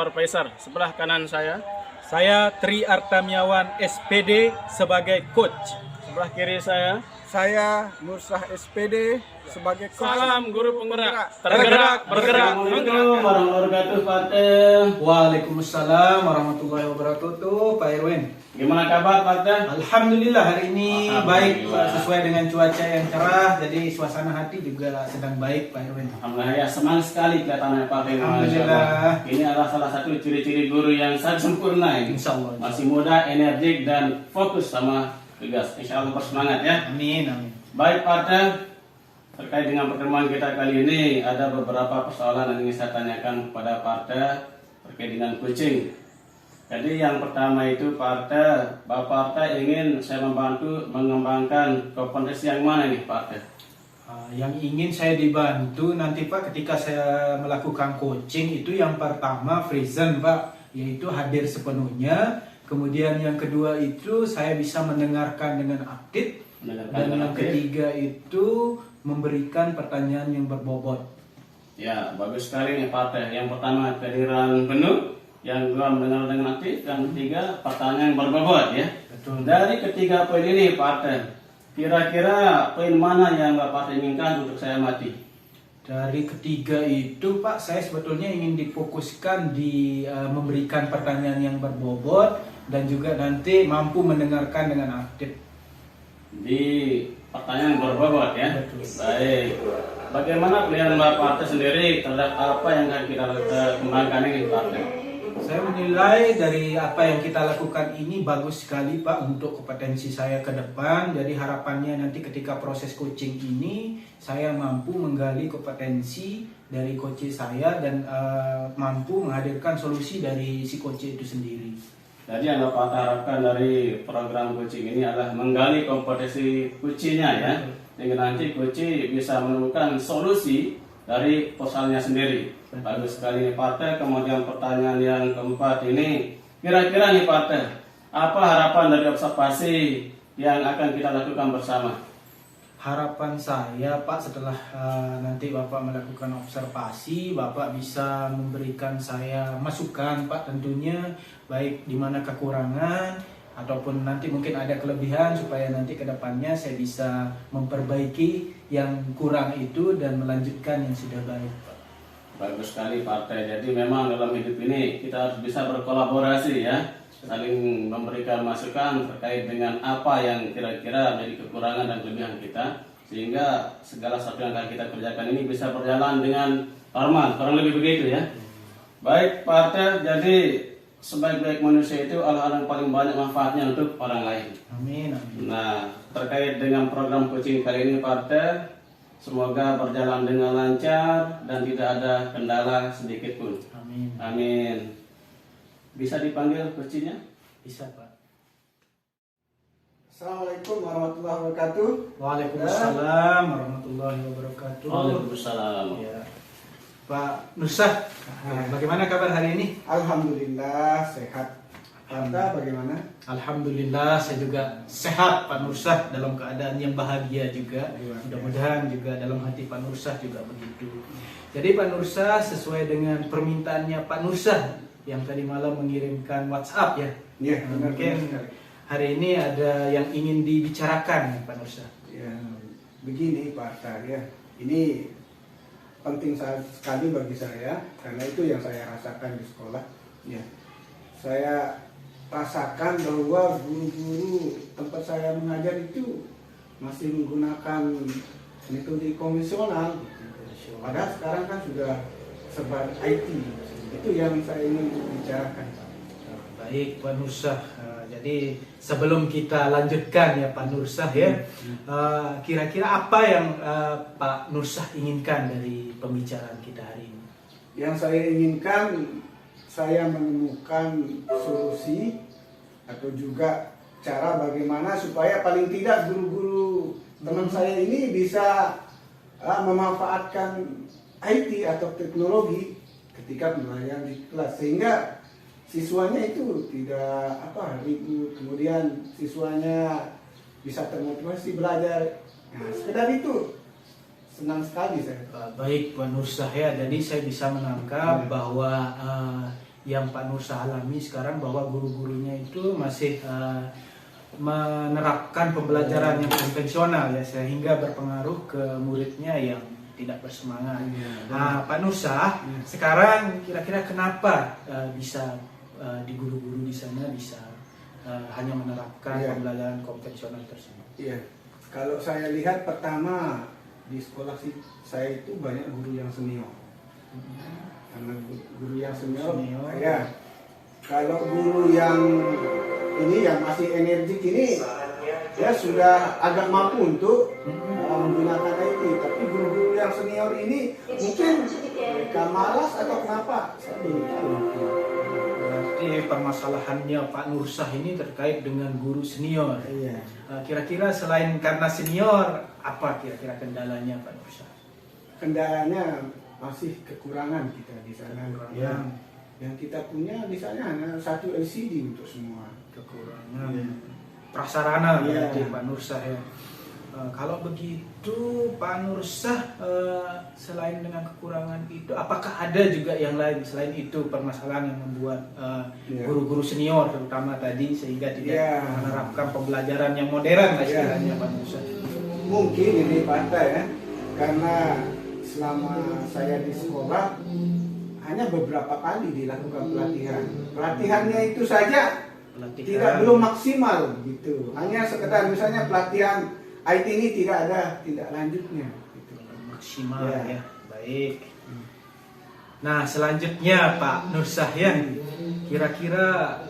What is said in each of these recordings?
Anwar Faisar. Sebelah kanan Saya Tri Artamiawan SPD sebagai coach. sebelah kiri Saya Nursah SPD sebagai coach. Salam guru penggerak, tergerak, bergerak, menggerak. Warahmatullahi wabarakatuh, Pak Teh. Waalaikumsalam warahmatullahi wabarakatuh, Pak Irwin. Gimana kabar, Pak Teh? Alhamdulillah hari ini baik Alhamdulillah. sesuai dengan cuaca yang cerah, jadi suasana hati juga sedang baik, Pak Irwin. Alhamdulillah ya, senang sekali kelihatannya Pak Teh. Alhamdulillah. Ini adalah salah satu ciri-ciri guru yang sangat sempurna ini. Insya Allah. Masih muda, energik dan fokus sama tugas. Insya Allah bersemangat ya. Amin, amin. Baik Pak Teh, terkait dengan pertemuan kita kali ini ada beberapa persoalan yang ingin saya tanyakan kepada Pak Teh terkait dengan coaching. Jadi yang pertama itu Pak Teh, Bapak Teh ingin saya membantu mengembangkan kompetensi yang mana nih Pak Teh? Yang ingin saya dibantu nanti Pak ketika saya melakukan coaching itu yang pertama present Pak, yaitu hadir sepenuhnya. Kemudian yang kedua itu saya bisa mendengarkan dengan aktif. Dan yang ketiga itu memberikan pertanyaan yang berbobot. Ya, bagus sekali nih Pak Teh. Yang pertama kehadiran penuh, yang kedua mendengar dengan aktif, yang ketiga pertanyaan yang berbobot ya. Betul. Dari ketiga poin ini Pak Teh, kira-kira poin mana yang Bapak Teh inginkan untuk saya amati? Dari ketiga itu Pak, saya sebetulnya ingin difokuskan di memberikan pertanyaan yang berbobot dan juga nanti mampu mendengarkan dengan aktif. Di pertanyaan yang berbobot ya. Betul. Baik. Bagaimana pilihan Bapak Teh sendiri terhadap apa yang akan kita kembangkan ini Pak Teh? Saya menilai dari apa yang kita lakukan ini bagus sekali Pak untuk kompetensi saya ke depan. Jadi harapannya nanti ketika proses coaching ini saya mampu menggali kompetensi dari coach saya dan mampu menghadirkan solusi dari si coach itu sendiri. Jadi yang Bapak harapkan dari program coaching ini adalah menggali kompetensi coachnya ya, sehingga nanti coach bisa menemukan solusi dari persoalannya sendiri. Bagus sekali nih Pak Teh. Kemudian pertanyaan yang keempat ini, kira-kira nih Pak Teh, apa harapan dari observasi yang akan kita lakukan bersama? Harapan saya Pak setelah nanti Bapak melakukan observasi, Bapak bisa memberikan saya masukan Pak tentunya, baik di mana kekurangan ataupun nanti mungkin ada kelebihan supaya nanti ke depannya saya bisa memperbaiki yang kurang itu dan melanjutkan yang sudah baik Pak. Bagus sekali Pak Teh. Jadi memang dalam hidup ini kita harus bisa berkolaborasi ya, saling memberikan masukan terkait dengan apa yang kira-kira menjadi kekurangan dan kelebihan kita, sehingga segala sesuatu yang akan kita kerjakan ini bisa berjalan dengan normal, kurang lebih begitu ya. Baik Pak Teh, jadi sebaik-baik manusia itu adalah yang paling banyak manfaatnya untuk orang lain. Amin, amin. Nah, terkait dengan program coaching kali ini Pak Teh, semoga berjalan dengan lancar dan tidak ada kendala sedikit pun. Amin. Amin. Bisa dipanggil coachnya? Bisa Pak. Assalamualaikum warahmatullahi wabarakatuh. Waalaikumsalam warahmatullahi wabarakatuh. Waalaikumsalam. Ya. Pak Nursah, bagaimana kabar hari ini? Alhamdulillah sehat. Anda bagaimana? Alhamdulillah saya juga sehat Pak Nursah, dalam keadaan yang bahagia juga. Mudah-mudahan juga dalam hati Pak Nursah juga begitu. Jadi Pak Nursah sesuai dengan permintaannya Pak Nursah yang tadi malam mengirimkan WhatsApp ya. Iya, benar. Mungkin hari ini ada yang ingin dibicarakan Pak Nursah. Ya, begini Pak Tar ya. Ini penting sekali bagi saya karena itu yang saya rasakan di sekolah. Ya. Saya rasakan bahwa guru-guru tempat saya mengajar itu masih menggunakan metode konvensional. Padahal sekarang kan sudah serba IT. Itu yang saya ingin bicarakan. Baik Pak Nursah, jadi sebelum kita lanjutkan ya Pak Nursah ya, kira-kira apa yang Pak Nursah inginkan dari pembicaraan kita hari ini? Yang saya inginkan, saya menemukan solusi atau juga cara bagaimana supaya paling tidak guru-guru teman saya ini bisa memanfaatkan IT atau teknologi ketika belajar di kelas, sehingga siswanya itu tidak ribut, kemudian siswanya bisa termotivasi belajar. Nah, sekedar itu senang sekali saya. Baik Pak Nursah ya, jadi saya bisa menangkap bahwa yang Pak Nursah alami sekarang, bahwa guru-gurunya itu masih menerapkan pembelajaran yang konvensional ya, sehingga berpengaruh ke muridnya yang tidak bersemangat. Nah, Pak Nursah, sekarang kira-kira kenapa bisa di guru-guru di sana bisa hanya menerapkan pembelajaran konvensional tersebut? Iya, kalau saya lihat pertama di sekolah saya itu banyak guru yang senior. Karena guru yang senior. Ya, kalau guru yang ini yang masih energik ini ya sudah agak mampu untuk menggunakan IT. Tapi guru-guru yang senior ini mungkin mereka malas atau kenapa? Saya belum tahu. Berarti permasalahannya Pak Nursah ini terkait dengan guru senior. Iya. Kira-kira selain karena senior, apa kira-kira kendalanya Pak Nursah? Kendalanya masih kekurangan kita di sana. Kekurangan. Yang kita punya di sana hanya satu LCD untuk semua. Kekurangan prasarana Iya. berarti Pak Nursah ya. Kalau begitu Pak Nursah, selain dengan kekurangan itu, apakah ada juga yang lain selain itu permasalahan yang membuat guru-guru senior terutama tadi sehingga tidak menerapkan pembelajaran yang modern lah istilahnya Pak Nursah? Mungkin ini Pak ya, karena selama saya di sekolah hanya beberapa kali dilakukan pelatihan. Pelatihannya itu saja belum maksimal gitu. Hanya sekedar misalnya pelatihan IT ini tidak ada tindak lanjutnya gitu. Maksimal ya. Baik. Nah, selanjutnya Pak Nursah ya. Kira-kira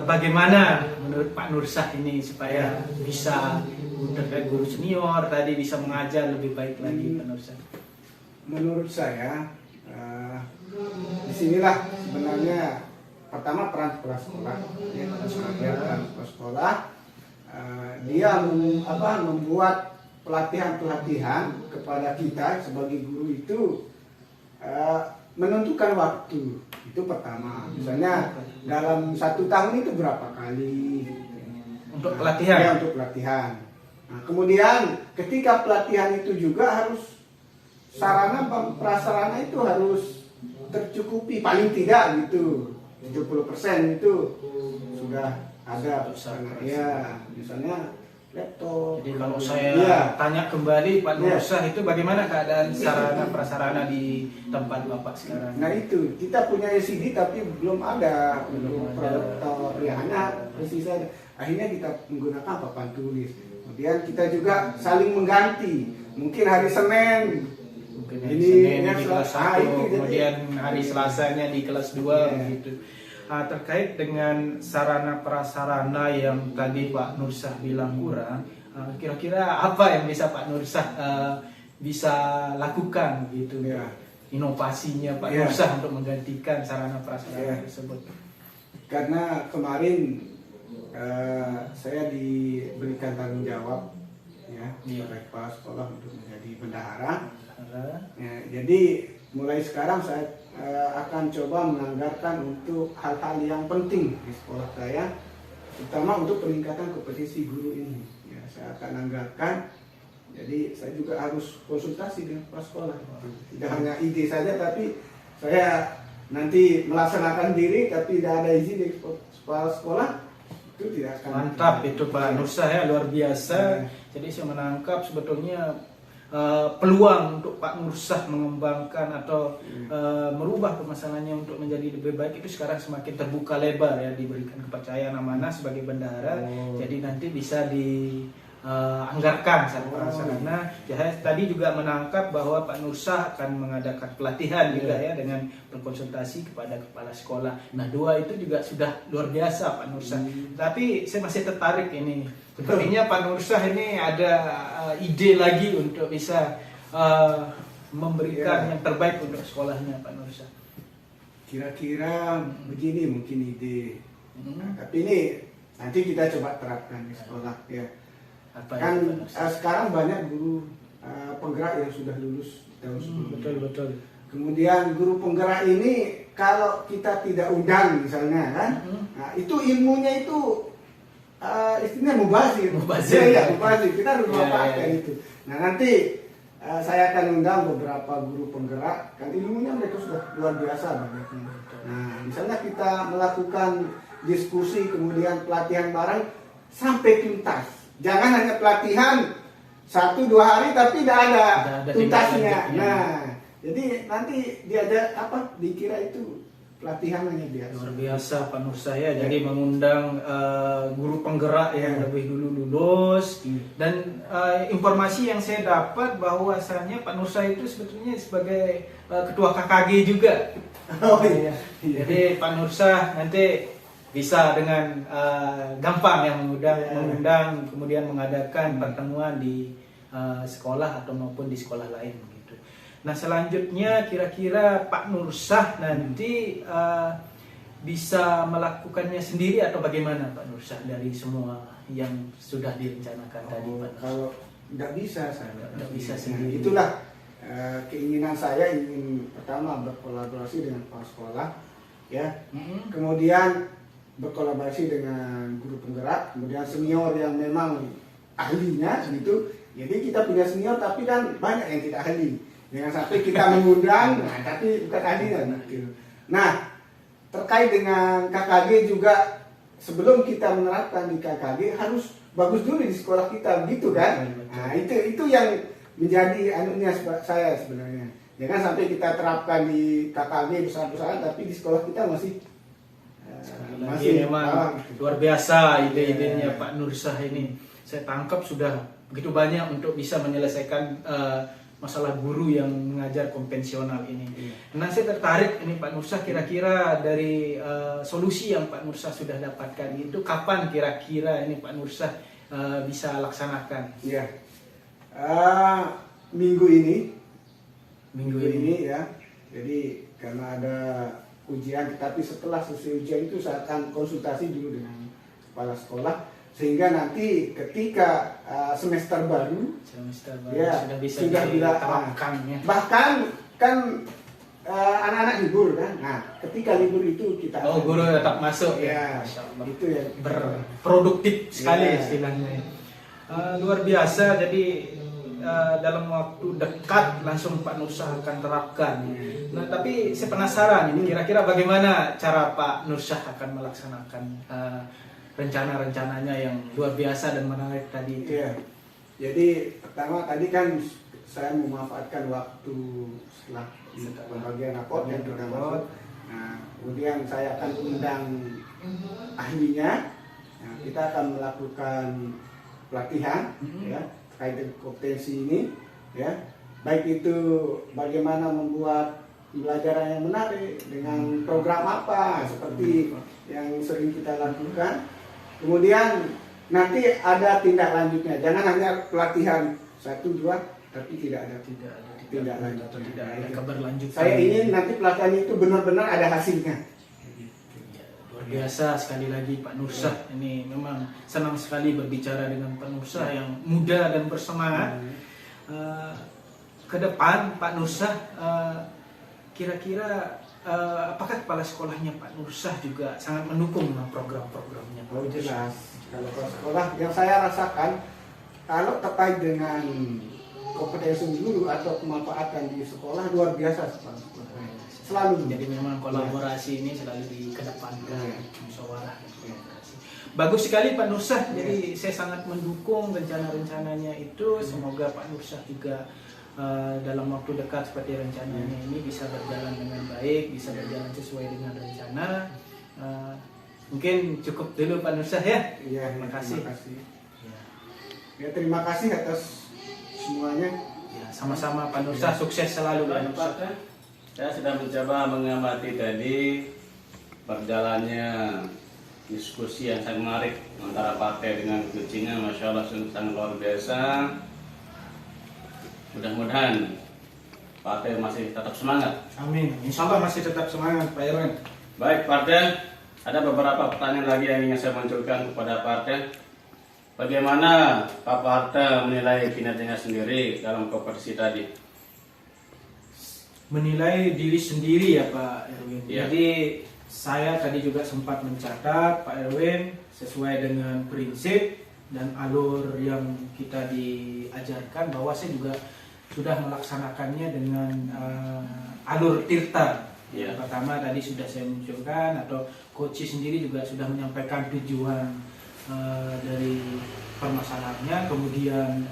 bagaimana menurut Pak Nursah ini supaya bisa terkait guru senior tadi bisa mengajar lebih baik lagi Pak Nursah? Menurut saya disinilah sebenarnya pertama peran kepala sekolah. Peran kepala sekolah dia membuat pelatihan-pelatihan kepada kita sebagai guru itu menentukan waktu. Itu pertama. Misalnya dalam 1 tahun itu berapa kali untuk pelatihan? Ya, untuk pelatihan. Nah, kemudian ketika pelatihan itu juga harus sarana prasarana itu harus tercukupi paling tidak gitu 70% itu sudah ada ya, misalnya laptop. Jadi kalau saya tanya kembali Pak Nursah, itu bagaimana keadaan sarana prasarana di tempat Bapak sekarang? Nah itu kita punya LCD tapi belum ada proyektor ya, hanya LCD saja. Akhirnya kita menggunakan papan tulis. Kemudian kita juga saling mengganti. Mungkin hari Senin Senin di kelas 1, kemudian hari Selasanya di kelas 2 begitu. Terkait dengan sarana prasarana yang tadi Pak Nursah bilang kurang, kira-kira apa yang bisa Pak Nursah bisa lakukan gitu ya, inovasinya Pak Nursah untuk menggantikan sarana prasarana tersebut? Karena kemarin saya diberikan tanggung jawab ya oleh kepala sekolah untuk menjadi bendahara. Ya, jadi mulai sekarang saya akan coba menganggarkan untuk hal-hal yang penting di sekolah saya, terutama untuk peningkatan kompetensi guru ini. Ya, saya akan anggarkan. Jadi saya juga harus konsultasi dengan kepala sekolah. Tidak hanya ide saja, tapi saya nanti melaksanakan diri, tapi tidak ada izin dari kepala sekolah, itu tidak akan. Mantap itu Pak Nursah ya, luar biasa. Jadi saya menangkap sebetulnya peluang untuk Pak Nursah mengembangkan atau merubah permasalahannya untuk menjadi lebih baik itu sekarang semakin terbuka lebar ya, diberikan kepercayaan amanah sebagai bendahara. Jadi nanti bisa dianggarkan sarana. Saya tadi juga menangkap bahwa Pak Nursah akan mengadakan pelatihan juga ya dengan berkonsultasi kepada kepala sekolah. Nah, 2 itu juga sudah luar biasa Pak Nursah. Tapi saya masih tertarik ini. Sepertinya Pak Nursah ini ada ide lagi untuk bisa memberikan yang terbaik untuk sekolahnya Pak Nursah. Kira-kira begini mungkin ide. Nah, tapi ini nanti kita coba terapkan di sekolah ya. Kan sekarang banyak guru penggerak yang sudah lulus tahun sebelumnya. Betul. Kemudian guru penggerak ini kalau kita tidak undang misalnya kan, nah itu ilmunya itu istilahnya mubazir. Ya, mubazir. Kita harus memanfaatkan itu. Nah nanti saya akan undang beberapa guru penggerak, kan ilmunya mereka sudah luar biasa banyaknya. Nah, misalnya kita melakukan diskusi kemudian pelatihan bareng sampai tuntas. Jangan hanya pelatihan 1-2 hari tapi tidak ada tuntasnya. Nah, jadi nanti diajak apa? Dikira itu pelatihan hanya biasa. Luar biasa Pak Nur saya, jadi mengundang guru penggerak yang lebih dulu lulus dan informasi yang saya dapat bahwasannya Pak Nur saya itu sebetulnya sebagai ketua KKG juga. Oh iya. Jadi Pak Nur nanti bisa dengan gampang yang mengundang kemudian mengadakan pertemuan di sekolah atau maupun di sekolah lain gitu. Nah selanjutnya kira-kira Pak Nur nanti bisa melakukannya sendiri atau bagaimana Pak Nur dari semua yang sudah direncanakan tadi Pak Nur? Kalau nggak bisa saya Nggak bisa sendiri. Itulah keinginan saya, ingin pertama berkolaborasi dengan kepala sekolah, ya. Kemudian berkolaborasi dengan guru penggerak, kemudian senior yang memang ahlinya gitu. Jadi kita punya senior tapi kan banyak yang tidak ahli. Jangan sampai kita mengundang tapi bukan ahlinya gitu. Nah, terkait dengan KKG juga, sebelum kita menerapkan di KKG harus bagus dulu di sekolah kita gitu kan. Nah, itu yang menjadi anunya saya sebenarnya. Jangan sampai kita terapkan di KKG besar-besaran tapi di sekolah kita masih memang luar biasa ide-idenya Pak Nur ini. Saya tangkap sudah begitu banyak untuk bisa menyelesaikan masalah guru yang mengajar konvensional ini. Nah saya tertarik ini Pak Nur kira-kira dari solusi yang Pak Nur sudah dapatkan itu kapan kira-kira ini Pak Nur bisa laksanakan? Iya. Minggu ini ya. Jadi karena ada ujian, tetapi setelah selesai ujian itu saya akan konsultasi dulu dengan kepala sekolah sehingga nanti ketika semester baru ya, sudah diterapkan ya. Bahkan kan anak-anak libur kan. Nah, ketika libur itu kita guru tetap masuk ya. Itu ya berproduktif sekali istilahnya. Luar biasa, jadi dalam waktu dekat langsung Pak Nur akan terapkan. Nah, tapi saya penasaran ini kira-kira bagaimana cara Pak Nur akan melaksanakan rencana-rencananya yang luar biasa dan menarik tadi itu. Iya. Jadi pertama tadi kan saya memanfaatkan waktu setelah pembagian raport yang kita masuk. Nah, kemudian saya akan undang ahlinya. Nah, kita akan melakukan pelatihan ya terkait dengan kompetensi ini ya. Baik itu bagaimana membuat pembelajaran yang menarik dengan program apa seperti yang sering kita lakukan. Kemudian nanti ada tindak lanjutnya. Jangan hanya pelatihan 1-2 tapi tidak ada keberlanjutan. Saya ingin nanti pelatihan itu benar-benar ada hasilnya. Luar biasa sekali lagi Pak Nur ini memang senang sekali berbicara dengan Pak Nur yang muda dan bersemangat. Ke depan Pak Nur kira-kira apakah kepala sekolahnya Pak Nur juga sangat mendukung program-programnya? Oh jelas. Kalau kepala sekolah yang saya rasakan kalau terkait dengan kompetensi guru atau pemanfaatan di sekolah luar biasa selalu. Jadi memang kolaborasi ini selalu dikedepankan, musyawarah dan kolaborasi. Bagus sekali Pak Nur jadi saya sangat mendukung rencana-rencananya itu. Semoga Pak Nur juga dalam waktu dekat seperti rencananya ini bisa berjalan dengan baik, bisa berjalan sesuai dengan rencana. Mungkin cukup dulu Pak Nur ya. Iya, terima kasih. Ya, terima kasih atas semuanya. Ya, sama-sama Pak Nur sukses selalu Pak Nur. Saya sudah mencoba mengamati tadi berjalannya diskusi yang sangat menarik antara partai dengan kucingnya, masya Allah sangat luar biasa. Mudah-mudahan partai masih tetap semangat. Amin. Insya Allah masih tetap semangat Pak Irwan. Baik partai, ada beberapa pertanyaan lagi yang ingin saya munculkan kepada partai. Bagaimana Pak Partai menilai kinerjanya sendiri dalam kompetisi tadi? Menilai diri sendiri ya Pak Erwin. Ya. Jadi saya tadi juga sempat mencatat Pak Erwin sesuai dengan prinsip dan alur yang kita diajarkan bahwa saya juga sudah melaksanakannya dengan alur tirta. Ya. Yang pertama tadi sudah saya munculkan, atau coach sendiri juga sudah menyampaikan tujuan dari permasalahannya, kemudian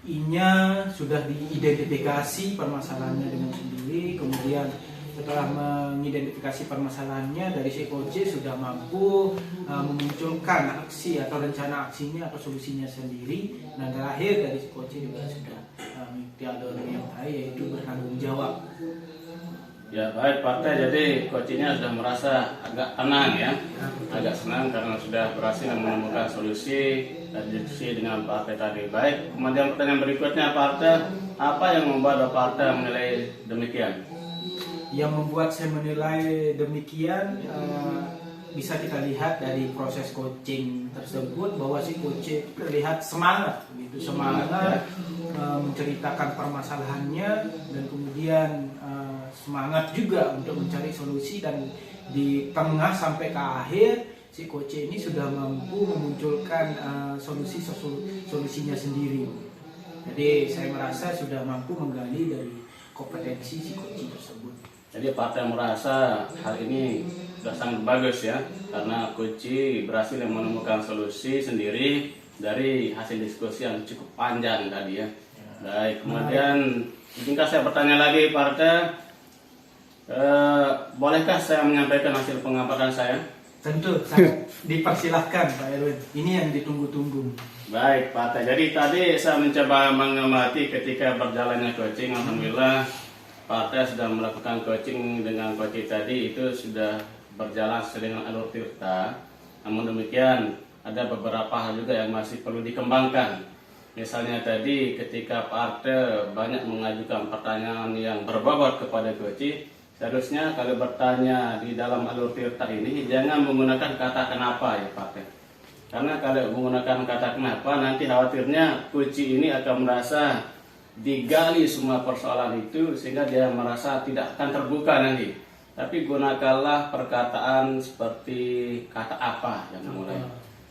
I-nya sudah diidentifikasi permasalahannya dengan sendiri, kemudian setelah mengidentifikasi permasalahannya dari si coach sudah mampu memunculkan aksi atau rencana aksinya atau solusinya sendiri. Nah, terakhir dari si coach juga sudah mengikuti alur yang baik, yaitu bertanggung jawab. Ya baik Pak Teh, jadi coachnya sudah merasa agak tenang ya, agak senang karena sudah berhasil menemukan solusi dan diskusi dengan Pak Teh tadi. Baik, kemudian pertanyaan berikutnya Pak Teh, apa yang membuat Pak Teh menilai demikian? Yang membuat saya menilai demikian bisa kita lihat dari proses coaching tersebut, bahwa si coach terlihat semangat, begitu semangat menceritakan permasalahannya, dan kemudian semangat juga untuk mencari solusi, dan di tengah sampai ke akhir si coach ini sudah mampu memunculkan solusinya sendiri. Jadi saya merasa sudah mampu menggali dari kompetensi si coach tersebut. Jadi Pak Teh merasa hal ini sudah sangat bagus ya, karena coach berhasil menemukan solusi sendiri dari hasil diskusi yang cukup panjang tadi ya. Baik, kemudian izinkan saya bertanya lagi Pak Teh, bolehkah saya menyampaikan hasil pengamatan saya? Tentu, sangat dipersilahkan Pak Erwin. Ini yang ditunggu-tunggu. Baik Pak Teh, jadi tadi saya mencoba mengamati ketika berjalannya coaching, alhamdulillah Pak Teh sudah melakukan coaching dengan coach tadi itu sudah berjalan sesuai dengan alur tirta. Namun demikian ada beberapa hal juga yang masih perlu dikembangkan. Misalnya tadi ketika Pak Teh banyak mengajukan pertanyaan yang berbobot kepada coach, seharusnya kalau bertanya di dalam alur tirta ini jangan menggunakan kata kenapa ya Pak Teh. Karena kalau menggunakan kata kenapa nanti khawatirnya coach ini akan merasa digali semua persoalan itu sehingga dia merasa tidak akan terbuka nanti. Tapi gunakanlah perkataan seperti kata apa yang mulai.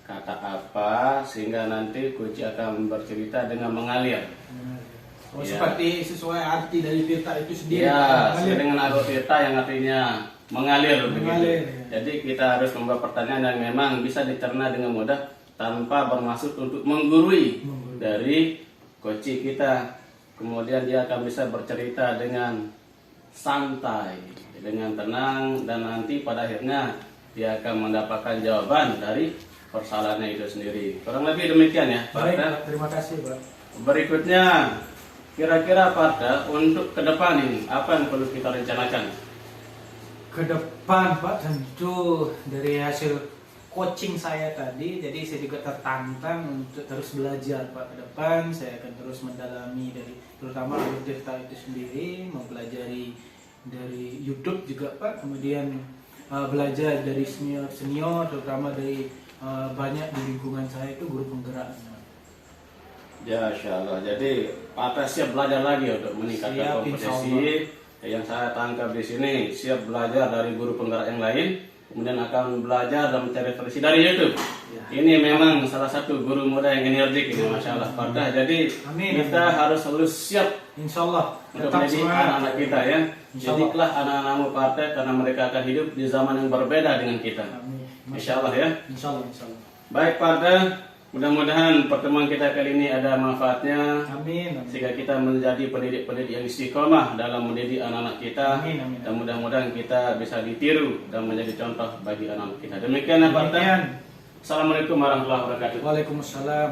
Kata apa sehingga nanti coach akan bercerita dengan mengalir. Oh, Ya. seperti sesuai arti dari tirta itu sendiri. Ya, Mengalir. sesuai dengan alur tirta yang artinya mengalir begitu. Mengalir, ya. Jadi kita harus membuat pertanyaan yang memang bisa dicerna dengan mudah tanpa bermaksud untuk menggurui dari coach kita. Kemudian dia akan bisa bercerita dengan santai, dengan tenang, dan nanti pada akhirnya dia akan mendapatkan jawaban dari persoalannya itu sendiri. Kurang lebih demikian ya Pak Baik, Teh. Pak. Terima kasih Pak. Berikutnya, kira-kira Pak Teh, untuk ke depan ini apa yang perlu kita rencanakan? Ke depan Pak, tentu dari hasil coaching saya tadi, jadi saya juga tertantang untuk terus belajar Pak. Ke depan saya akan terus mendalami dari terutama alur tirta itu sendiri, mempelajari dari YouTube juga Pak, kemudian belajar dari senior terutama dari banyak di lingkungan saya itu guru penggeraknya. Ya, Insya Allah. Jadi Pak Teh siap belajar lagi untuk meningkatkan Siap, kompetensi. Yang saya tangkap di sini siap belajar dari guru penggerak yang lain, kemudian akan belajar dan mencari solusi dari YouTube. Ya. Ini memang salah satu guru muda yang energik ini, Masya Allah Pak Teh. Jadi Amin. kita harus selalu siap Insya Allah untuk tetap menjadi semangat. anak-anak kita ya. Insya Allah. Jadilah anak-anakmu Pak Teh karena mereka akan hidup di zaman yang berbeda dengan kita. Amin. Insya Allah ya. Insya Allah, insya Allah. Baik Pak Teh, mudah-mudahan pertemuan kita kali ini ada manfaatnya. Amin. Amin. Sehingga kita menjadi pendidik-pendidik yang istiqomah dalam mendidik anak-anak kita. Amin, amin. Dan mudah-mudahan kita bisa ditiru dan menjadi contoh bagi anak-anak kita. Demikian ya Pak Teh. Demikian. Assalamualaikum warahmatullahi wabarakatuh. Waalaikumsalam.